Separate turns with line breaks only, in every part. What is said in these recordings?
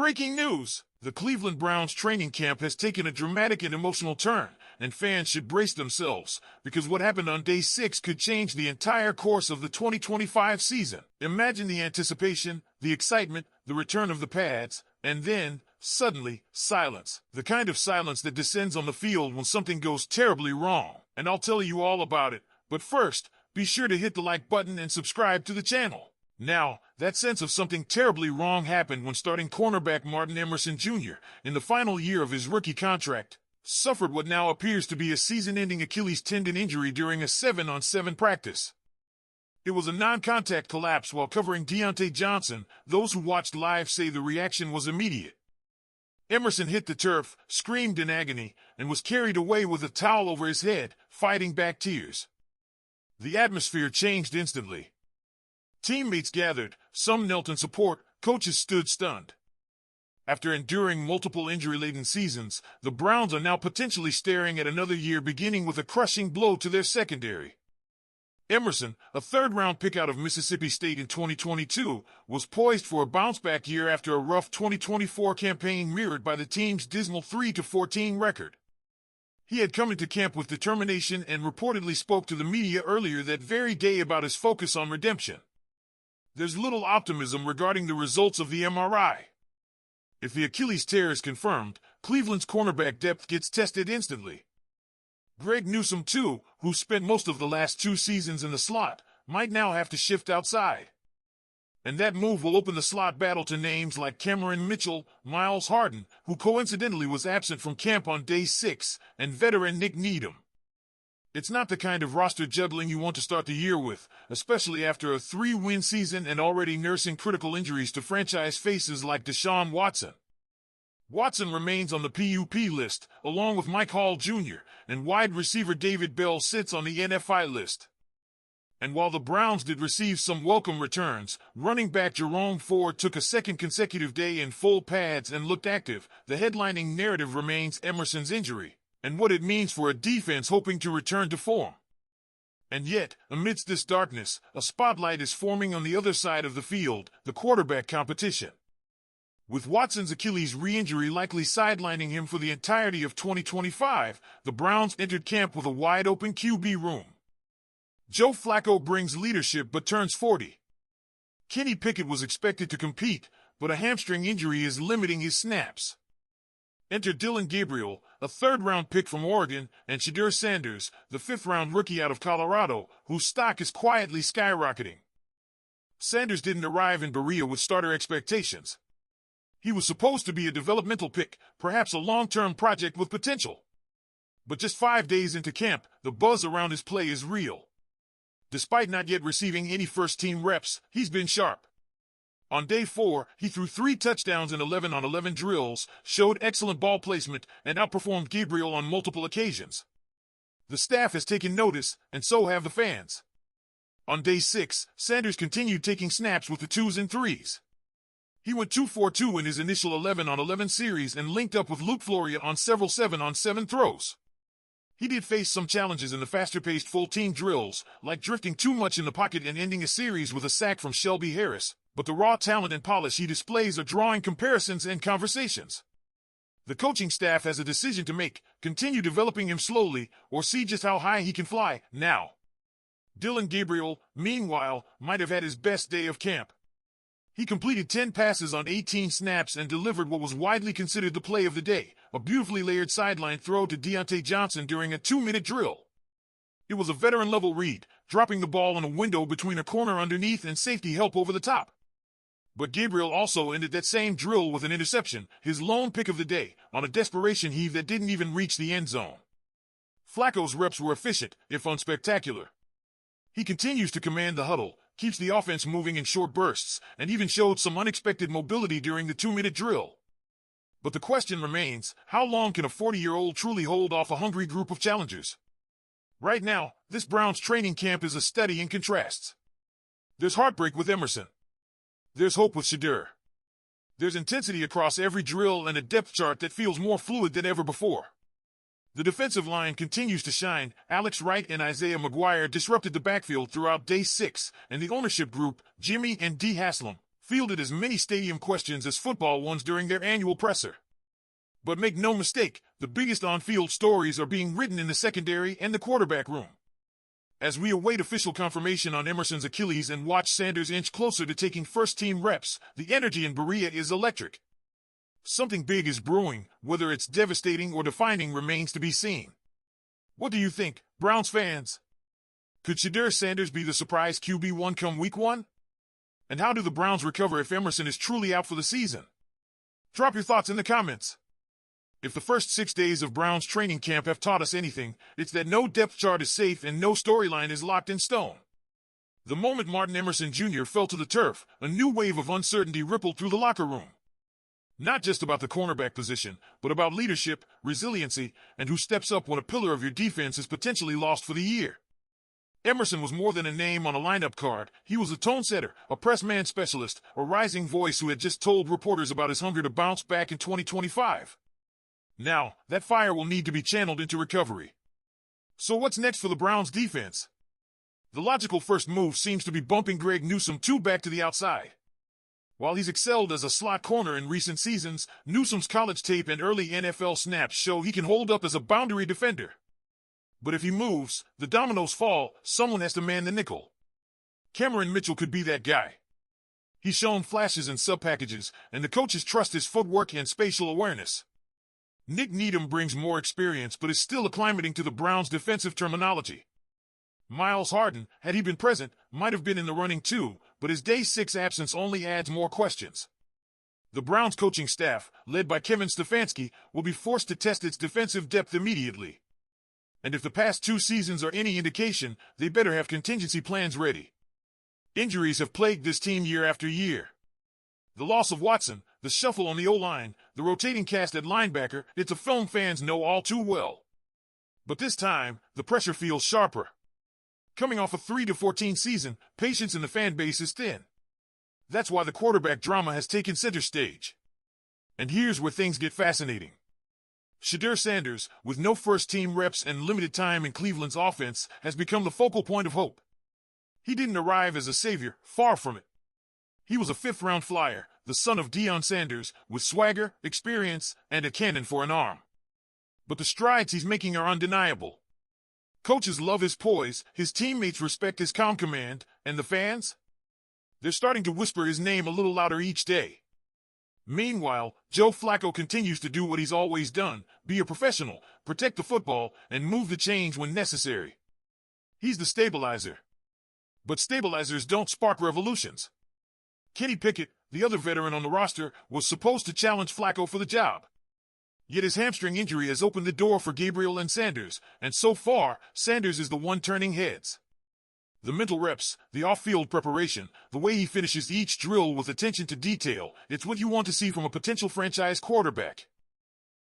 Breaking news! The Cleveland Browns training camp has taken a dramatic and emotional turn, and fans should brace themselves, because what happened on day 6 could change the entire course of the 2025 season. Imagine the anticipation, the excitement, the return of the pads, and then, suddenly, silence. The kind of silence that descends on the field when something goes terribly wrong. And I'll tell you all about it, but first, be sure to hit the like button and subscribe to the channel. Now, that sense of something terribly wrong happened when starting cornerback Martin Emerson Jr., in the final year of his rookie contract, suffered what now appears to be a season-ending Achilles tendon injury during a 7-on-7 practice. It was a non-contact collapse while covering Diontae Johnson. Those who watched live say the reaction was immediate. Emerson hit the turf, screamed in agony, and was carried away with a towel over his head, fighting back tears. The atmosphere changed instantly. Teammates gathered, some knelt in support, coaches stood stunned. After enduring multiple injury-laden seasons, the Browns are now potentially staring at another year beginning with a crushing blow to their secondary. Emerson, a third-round pick out of Mississippi State in 2022, was poised for a bounce-back year after a rough 2024 campaign mirrored by the team's dismal 3-14 record. He had come into camp with determination and reportedly spoke to the media earlier that very day about his focus on redemption. There's little optimism regarding the results of the MRI. If the Achilles tear is confirmed, Cleveland's cornerback depth gets tested instantly. Greg Newsome, too, who spent most of the last 2 seasons in the slot, might now have to shift outside. And that move will open the slot battle to names like Cameron Mitchell, Miles Harden, who coincidentally was absent from camp on day 6, and veteran Nick Needham. It's not the kind of roster juggling you want to start the year with, especially after a 3-win season and already nursing critical injuries to franchise faces like Deshaun Watson. Watson remains on the PUP list, along with Mike Hall Jr., and wide receiver David Bell sits on the NFI list. And while the Browns did receive some welcome returns, running back Jerome Ford took a second consecutive day in full pads and looked active. The headlining narrative remains Emerson's injury, and what it means for a defense hoping to return to form. And yet, amidst this darkness, a spotlight is forming on the other side of the field, the quarterback competition. With Watson's Achilles re-injury likely sidelining him for the entirety of 2025, the Browns entered camp with a wide-open QB room. Joe Flacco brings leadership but turns 40. Kenny Pickett was expected to compete, but a hamstring injury is limiting his snaps. Enter Dillon Gabriel, a third-round pick from Oregon, and Shedeur Sanders, the fifth-round rookie out of Colorado, whose stock is quietly skyrocketing. Sanders didn't arrive in Berea with starter expectations. He was supposed to be a developmental pick, perhaps a long-term project with potential. But just 5 days into camp, the buzz around his play is real. Despite not yet receiving any first-team reps, he's been sharp. On day 4, he threw 3 touchdowns in 11-on-11 drills, showed excellent ball placement, and outperformed Gabriel on multiple occasions. The staff has taken notice, and so have the fans. On day 6, Sanders continued taking snaps with the 2s and 3s. He went 2-for-2 in his initial 11-on-11 series and linked up with Luke Floria on several 7-on-7 throws. He did face some challenges in the faster-paced full-team drills, like drifting too much in the pocket and ending a series with a sack from Shelby Harris, but the raw talent and polish he displays are drawing comparisons and conversations. The coaching staff has a decision to make: continue developing him slowly, or see just how high he can fly now. Dillon Gabriel, meanwhile, might have had his best day of camp. He completed 10 passes on 18 snaps and delivered what was widely considered the play of the day, a beautifully layered sideline throw to Diontae Johnson during a 2-minute drill. It was a veteran-level read, dropping the ball in a window between a corner underneath and safety help over the top. But Gabriel also ended that same drill with an interception, his lone pick of the day, on a desperation heave that didn't even reach the end zone. Flacco's reps were efficient, if unspectacular. He continues to command the huddle, keeps the offense moving in short bursts, and even showed some unexpected mobility during the 2-minute drill. But the question remains, how long can a 40-year-old truly hold off a hungry group of challengers? Right now, this Browns training camp is a study in contrasts. There's heartbreak with Emerson. There's hope with Shedeur. There's intensity across every drill and a depth chart that feels more fluid than ever before. The defensive line continues to shine. Alex Wright and Isaiah McGuire disrupted the backfield throughout day 6, and the ownership group, Jimmy and D. Haslam, fielded as many stadium questions as football ones during their annual presser. But make no mistake, the biggest on-field stories are being written in the secondary and the quarterback room. As we await official confirmation on Emerson's Achilles and watch Sanders inch closer to taking first-team reps, the energy in Berea is electric. Something big is brewing, whether it's devastating or defining remains to be seen. What do you think, Browns fans? Could Shedeur Sanders be the surprise QB1 come week 1? And how do the Browns recover if Emerson is truly out for the season? Drop your thoughts in the comments. If the first 6 days of Browns training camp have taught us anything, it's that no depth chart is safe and no storyline is locked in stone. The moment Martin Emerson Jr. fell to the turf, a new wave of uncertainty rippled through the locker room. Not just about the cornerback position, but about leadership, resiliency, and who steps up when a pillar of your defense is potentially lost for the year. Emerson was more than a name on a lineup card. He was a tone setter, a press man specialist, a rising voice who had just told reporters about his hunger to bounce back in 2025. Now, that fire will need to be channeled into recovery. So what's next for the Browns defense? The logical first move seems to be bumping Greg Newsome 2 back to the outside. While he's excelled as a slot corner in recent seasons, Newsome's college tape and early NFL snaps show he can hold up as a boundary defender. But if he moves, the dominoes fall, someone has to man the nickel. Cameron Mitchell could be that guy. He's shown flashes in sub-packages, and the coaches trust his footwork and spatial awareness. Nick Needham brings more experience but is still acclimating to the Browns' defensive terminology. Miles Harden, had he been present, might have been in the running too, but his Day 6 absence only adds more questions. The Browns' coaching staff, led by Kevin Stefanski, will be forced to test its defensive depth immediately. And if the past 2 seasons are any indication, they better have contingency plans ready. Injuries have plagued this team year after year. The loss of Watson, the shuffle on the O-line, the rotating cast at linebacker, it's a film fans know all too well. But this time, the pressure feels sharper. Coming off a 3-14 season, patience in the fan base is thin. That's why the quarterback drama has taken center stage. And here's where things get fascinating. Shedeur Sanders, with no first-team reps and limited time in Cleveland's offense, has become the focal point of hope. He didn't arrive as a savior, far from it. He was a 5th-round flyer, the son of Deion Sanders, with swagger, experience, and a cannon for an arm. But the strides he's making are undeniable. Coaches love his poise, his teammates respect his calm command, and the fans? They're starting to whisper his name a little louder each day. Meanwhile, Joe Flacco continues to do what he's always done, be a professional, protect the football, and move the chains when necessary. He's the stabilizer. But stabilizers don't spark revolutions. Kenny Pickett, the other veteran on the roster, was supposed to challenge Flacco for the job. Yet his hamstring injury has opened the door for Gabriel and Sanders, and so far, Sanders is the one turning heads. The mental reps, the off-field preparation, the way he finishes each drill with attention to detail, it's what you want to see from a potential franchise quarterback.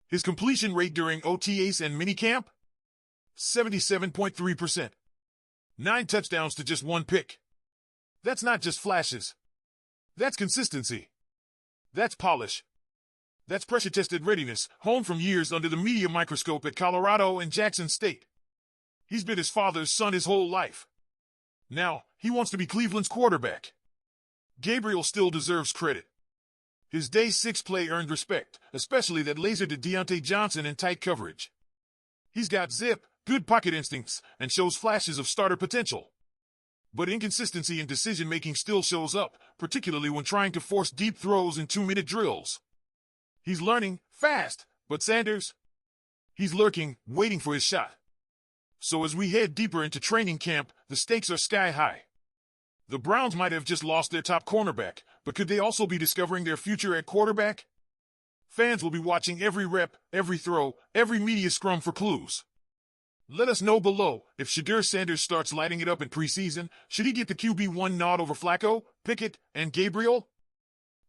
His completion rate during OTAs and minicamp? 77.3%. 9 touchdowns to just 1 pick. That's not just flashes. That's consistency. That's polish. That's pressure-tested readiness, honed from years under the media microscope at Colorado and Jackson State. He's been his father's son his whole life. Now, he wants to be Cleveland's quarterback. Gabriel still deserves credit. His Day 6 play earned respect, especially that laser to Deontay Johnson in tight coverage. He's got zip, good pocket instincts, and shows flashes of starter potential. But inconsistency in decision-making still shows up, particularly when trying to force deep throws in 2-minute drills. He's learning, fast, but Sanders? He's lurking, waiting for his shot. So as we head deeper into training camp, the stakes are sky high. The Browns might have just lost their top cornerback, but could they also be discovering their future at quarterback? Fans will be watching every rep, every throw, every media scrum for clues. Let us know below, if Shedeur Sanders starts lighting it up in preseason, should he get the QB1 nod over Flacco, Pickett, and Gabriel?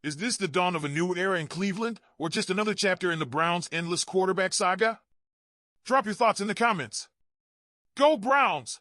Is this the dawn of a new era in Cleveland, or just another chapter in the Browns' endless quarterback saga? Drop your thoughts in the comments. Go Browns!